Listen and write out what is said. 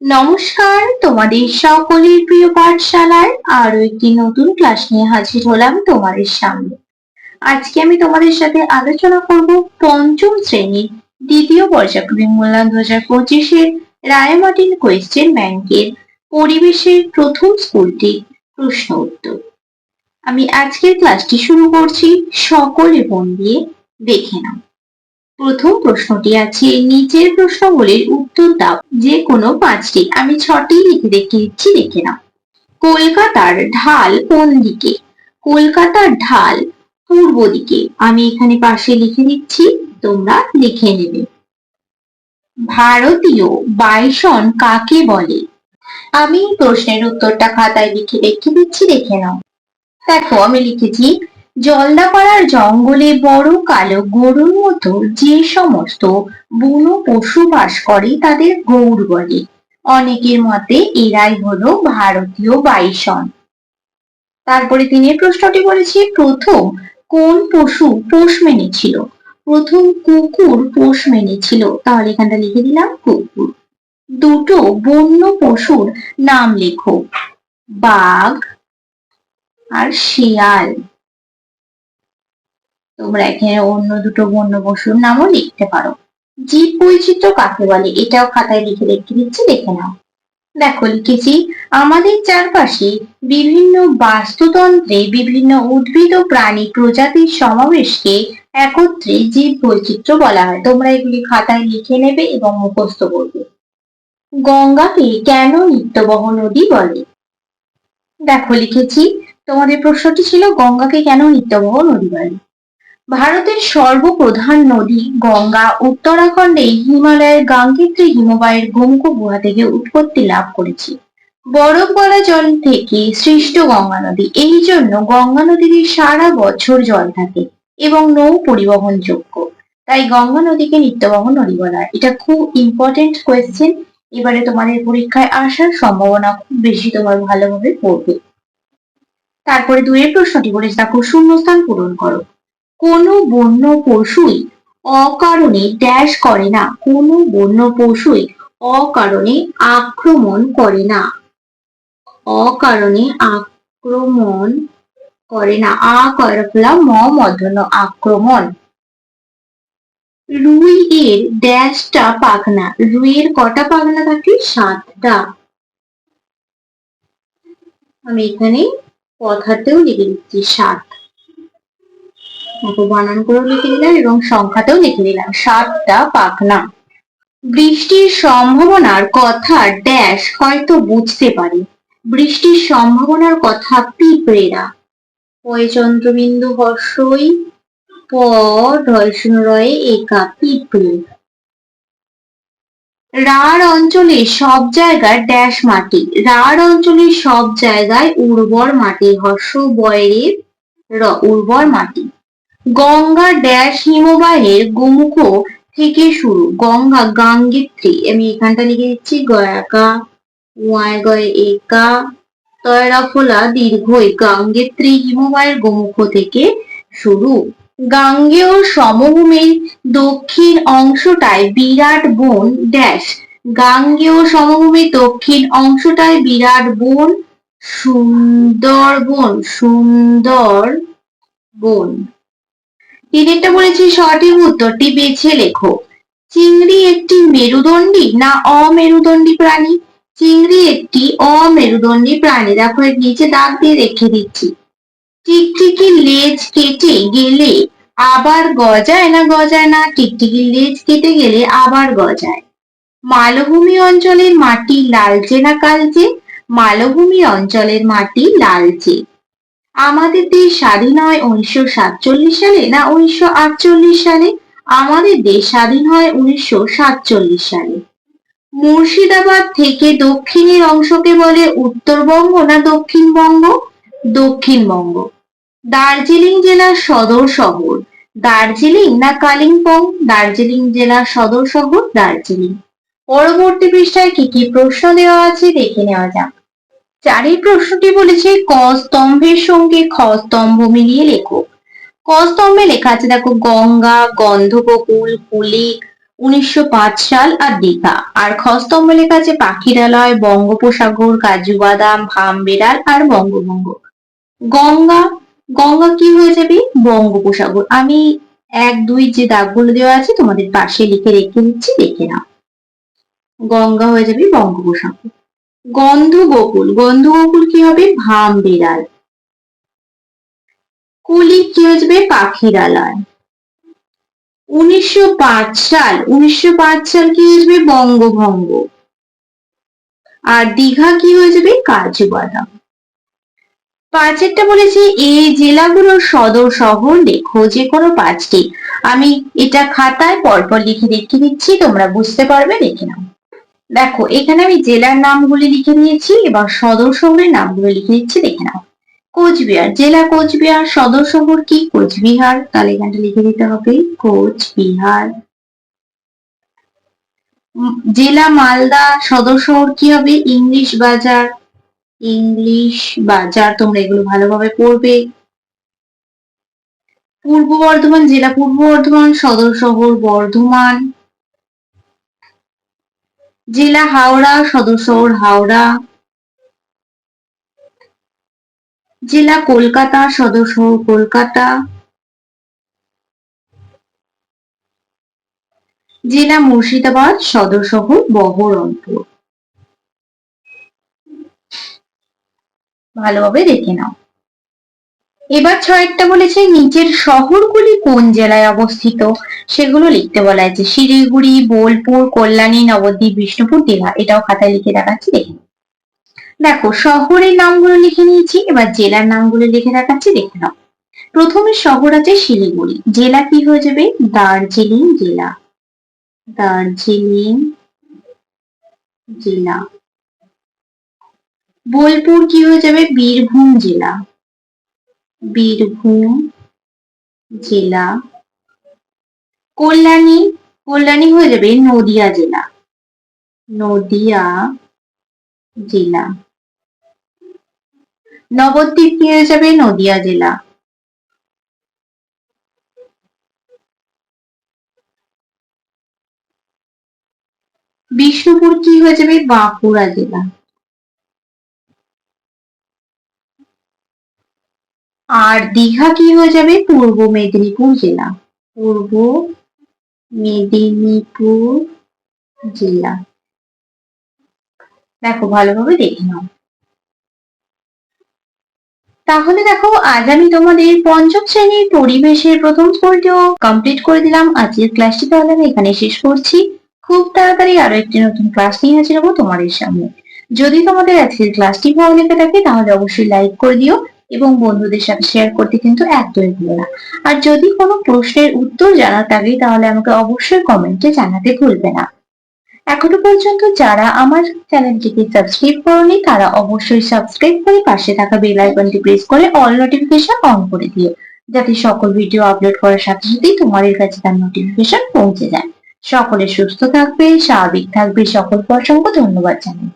নমস্কার, তোমাদের সকলের প্রিয় পাঠশালায় আরো একটি নতুন ক্লাস নিয়ে হাজির হলাম তোমাদের সামনে। আজকে আমি তোমাদের সাথে আলোচনা করব পঞ্চম শ্রেণীর দ্বিতীয় পর্যায়ক্রমিক মূল্যায়ন 2025-এর রায়মার্টিন কোয়েশ্চেন ব্যাংকের পরিবেশের প্রথম স্কুলটি প্রশ্ন উত্তর। আমি আজকের ক্লাসটি শুরু করছি, সকলে মন দিয়ে দেখে নাও। প্রথম প্রশ্নটি আছে, নিচের প্রশ্নগুলির উত্তর দাও, যে কোনো পাঁচটি। আমি 6টি লিখে রেখে দিচ্ছি, দেখে নাও। কলকাতার ঢাল কোন দিকে? কলকাতার ঢাল পূর্ব দিকে। আমি এখানে পাশে লিখে দিচ্ছি, তোমরা লিখে নেবে। ভারতীয় বাইসন কাকে বলে? আমি প্রশ্নের উত্তরটা খাতায় লিখে রেখে দিচ্ছি, দেখে নাও। দেখো, আমি লিখেছি, জলদাপাড়ার জঙ্গলে বড় কালো গরুর মতো যে সমস্ত বুনো পশু বাস করে তাদের গৌড় বলে। অনেকের মতে এরাই হলো ভারতীয় বাইসন। তারপরে তিনি প্রশ্নটি বলেছে, প্রথম কোন পশু পোষ মেনেছিল? প্রথম কুকুর পোষ মেনেছিল। তাহলে এখানটা লিখে দিলাম কুকুর। দুটো বন্য পশুর নাম লেখো, বাঘ আর শিয়াল। তোমরা এখানে অন্য দুটো বন্য পশুর নামও লিখতে পারো। জীব বৈচিত্র্য কাকে বলে? এটাও খাতায় লিখে রেখে দিচ্ছি, দেখে নাও। দেখো, লিখেছি, আমাদের চারপাশে বিভিন্ন বাস্তুতন্ত্রে বিভিন্ন উদ্ভিদ ও প্রাণী প্রজাতির সমাবেশকে একত্রে জীব বৈচিত্র্য বলা হয়। তোমরা এগুলি খাতায় লিখে নেবে এবং মুখস্থ করবে। গঙ্গাকে কেন নিত্যবহ নদী বলে? দেখো, লিখেছি, তোমাদের প্রশ্নটি ছিল গঙ্গাকে কেন নিত্যবহ নদী বলে। ভারতের সর্বপ্রধান নদী গঙ্গা উত্তরাখণ্ডে হিমালয়ের গাঙ্গেত্রী হিমবাহের গোমুখ গুহা থেকে উৎপত্তি লাভ করেছে। বরফ গলা জল থেকে সৃষ্ট গঙ্গা নদী। এই জন্য গঙ্গা নদীতে সারা বছর জল থাকে এবং নৌ পরিবহন যোগ্য। তাই গঙ্গা নদীকে নিত্যবহ নদী বলা হয়। এটা খুব ইম্পর্টেন্ট কোয়েশ্চেন। এবারে তোমাদের পরীক্ষায় আসার সম্ভাবনা খুব বেশি, তোমার ভালোভাবে পড়বে। তারপরে 2 প্রশ্নটি বলেছে, দেখো, শূন্যস্থান পূরণ করো। কোনো বন্য পশুই অকারণে ড্যাশ করে না। কোনো বন্য পশুই অকারণে আক্রমণ করে না। অকারণে আক্রমণ করে না। ম মধ্যন্য আক্রমণ। রুই এর ড্যাশটা পাখনা। রুইয়ের কটা পাখনা থাকে? 7টা। আমি এখানে কথাতেও লিখে দিচ্ছি 7। বানান করেও লিখে দিলাম এবং সংখ্যাতেও লিখে দিলাম, 7টা পাখনা। বৃষ্টির সম্ভাবনার কথা ড্যাশ হয়তো বুঝতে পারে। বৃষ্টির সম্ভাবনার কথা পিঁপড়েরা। পয় চন্দ্রবিন্দু হর্ষই প ঢয়শূন্য রয়ে একা, পিঁপড়ে। রাঢ় অঞ্চলে সব জায়গায় ড্যাশ মাটি। রাঢ় অঞ্চলে সব জায়গায় উর্বর মাটি। হর্ষ বয়ের উর্বর মাটি। গঙ্গা ড্যাশ হিমবাহের গোমুখ থেকে শুরু। গঙ্গা গাঙ্গেত্রী। আমি এখানটা লিখে দিচ্ছি, গয়াকা ওয়ায় গয় একা তয়রা ফোলা দীর্ঘই, গাঙ্গেত্রী হিমবাহের গোমুখ থেকে শুরু। গাঙ্গেয় সমভূমির দক্ষিণ অংশটায় বিরাট বন ড্যাশ। গাঙ্গেয় সমভূমির দক্ষিণ অংশটায় বিরাট বন সুন্দরবন। সুন্দরবন। তিনেরটা বলেছি, সঠিক উত্তরটি বেছে লেখো। চিংড়ি একটি মেরুদণ্ডী না অমেরুদণ্ডী প্রাণী? চিংড়ি একটি অমেরুদণ্ডী প্রাণী। দেখো, এর নিচে দাগ দিয়ে রেখে দিচ্ছি। টিকটিকির লেজ কেটে গেলে আবার গজায় না গজায় না? টিকটিকির লেজ কেটে গেলে আবার গজায়। মালভূমি অঞ্চলের মাটি লালচে না কালচে? মালভূমি অঞ্চলের মাটি লালচে। আমাদের দেশ স্বাধীন হয় 1947 সালে না 1948 সালে? আমাদের দেশ স্বাধীন হয় 1947 সালে। মুর্শিদাবাদ থেকে দক্ষিণের অংশকে বলে উত্তরবঙ্গ না দক্ষিণবঙ্গ? দক্ষিণবঙ্গ। দার্জিলিং জেলার সদর শহর দার্জিলিং না কালিম্পং? দার্জিলিং জেলার সদর শহর দার্জিলিং। পরবর্তী পৃষ্ঠায় কি কি প্রশ্ন দেওয়া আছে দেখে নেওয়া যাক। 4 প্রশ্নটি বলেছে, ক স্তম্ভের সঙ্গে খ স্তম্ভ মিলিয়ে লেখো। ক স্তম্ভে লেখা আছে, দেখো, গঙ্গা, গন্ধবকুল, কুলিক, 1905 সাল আর দীঘা। আর খস্তম্ভ লেখা আছে পাখিরালয়, বঙ্গোপসাগর, কাজু বাদাম, ভামবেড়াল আর বঙ্গভঙ্গ। গঙ্গা, গঙ্গা কি হয়ে যাবে? বঙ্গোপসাগর। আমি 1, 2 যে দাগগুলো দেওয়া আছে তোমাদের পাশে লিখে রেখে দিচ্ছি, দেখে নাও। গঙ্গা হয়ে যাবে বঙ্গোপসাগর। গন্ধগোকুল, গন্ধগোকুল কি হবে? ভামবেড়াল। কুলি কি হয়ে যাবে? পাখিরালয়। 1905 সাল, 1905 সাল কি হয়ে যাবে? বঙ্গভঙ্গ। আর দীঘা কি হয়ে যাবে? কাজু বাদাম। পাঁচেরটা বলেছি এই জেলাগুলোর সদর শহর লেখো, যে কোনো 5টি। আমি এটা খাতায় পরপর লিখে রেখে দিচ্ছি, তোমরা বুঝতে পারবে, দেখে নাও। দেখো এখানে আমি জেলার নামগুলি লিখে নিয়েছি, এবার সদর শহরের নামগুলো লিখে দিচ্ছি, দেখে নাও। কোচবিহার, জেলা কোচবিহার, সদর শহর কি? কোচবিহার, তাহলে এখানটা লিখে দিতে হবে কোচবিহার। জেলা মালদা, সদর শহর কি হবে? ইংলিশ বাজার, ইংলিশ বাজার। তোমরা এগুলো ভালোভাবে পড়বে। পূর্ব বর্ধমান জেলা, পূর্ব বর্ধমান, সদর শহর বর্ধমান। জেলা হাওড়া, সদর শহর হাওড়া। জেলা কলকাতা, সদর শহর কলকাতা। জেলা মুর্শিদাবাদ, সদর শহর বহরমপুর। ভালোভাবে দেখে নাও। এবার 6টা বলেছে নিচের শহরগুলি কোন জেলায় অবস্থিত, সেগুলো লিখতে বলা হয়েছে। শিলিগুড়ি, বোলপুর, কল্যাণী, নবদ্বীপ, বিষ্ণুপুর, দীঘা। এটাও খাতায় লিখে দেখাচ্ছি, দেখে দেখো শহরের নামগুলো লিখে নিয়েছি, এবার জেলার নামগুলো লিখে দেখাচ্ছি, দেখে নাও। প্রথমে শহর আছে শিলিগুড়ি, জেলা কি হয়ে যাবে? দার্জিলিং জেলা, দার্জিলিং জেলা। বোলপুর কি হয়ে যাবে? বীরভূম জেলা, বীরভূম জেলা। কল্যাণী, কল্যাণী হয়ে যাবে নদিয়া জেলা, নদিয়া জেলা। নবদ্বীপ কি হয়ে যাবে? নদিয়া জেলা। বিষ্ণুপুর কি হয়ে যাবে? বাঁকুড়া জেলা। আর দীঘা কি হয়ে যাবে? পূর্ব মেদিনীপুর জেলা, পূর্ব মেদিনীপুর জেলা। দেখো ভালোভাবে দেখে নাও। তাহলে দেখো আজ আমি তোমাদের পঞ্চম শ্রেণীর পরিবেশের প্রথম স্কুলটিও কমপ্লিট করে দিলাম। আজকের ক্লাসটি তাহলে আমি এখানে শেষ করছি। খুব তাড়াতাড়ি আরো একটি নতুন ক্লাস নিয়ে হাজির হবো তোমাদের সামনে। যদি তোমাদের আজকের ক্লাসটি ভালো লেগে থাকে তাহলে অবশ্যই লাইক করে দিও এবং বন্ধুদের সাথে শেয়ার করতে কিন্তু একদমই ভুলো না। আর যদি কোনো প্রশ্নের উত্তর জানার থাকে তাহলে আমাকে অবশ্যই কমেন্টে জানাতে ভুলবে না। এখনো পর্যন্ত যারা আমার চ্যানেলটিকে সাবস্ক্রাইব করোনি তারা অবশ্যই সাবস্ক্রাইব করে পাশে থাকা বেল আইকনটি প্রেস করে অল নোটিফিকেশন অন করে দিও, যাতে সকল ভিডিও আপলোড করার সাথে সাথেই তোমাদের কাছে তার নোটিফিকেশন পৌঁছে যায়। সকলে সুস্থ থাকবে, স্বাভাবিক থাকবে, সকলকে অসংখ্য ধন্যবাদ জানাই।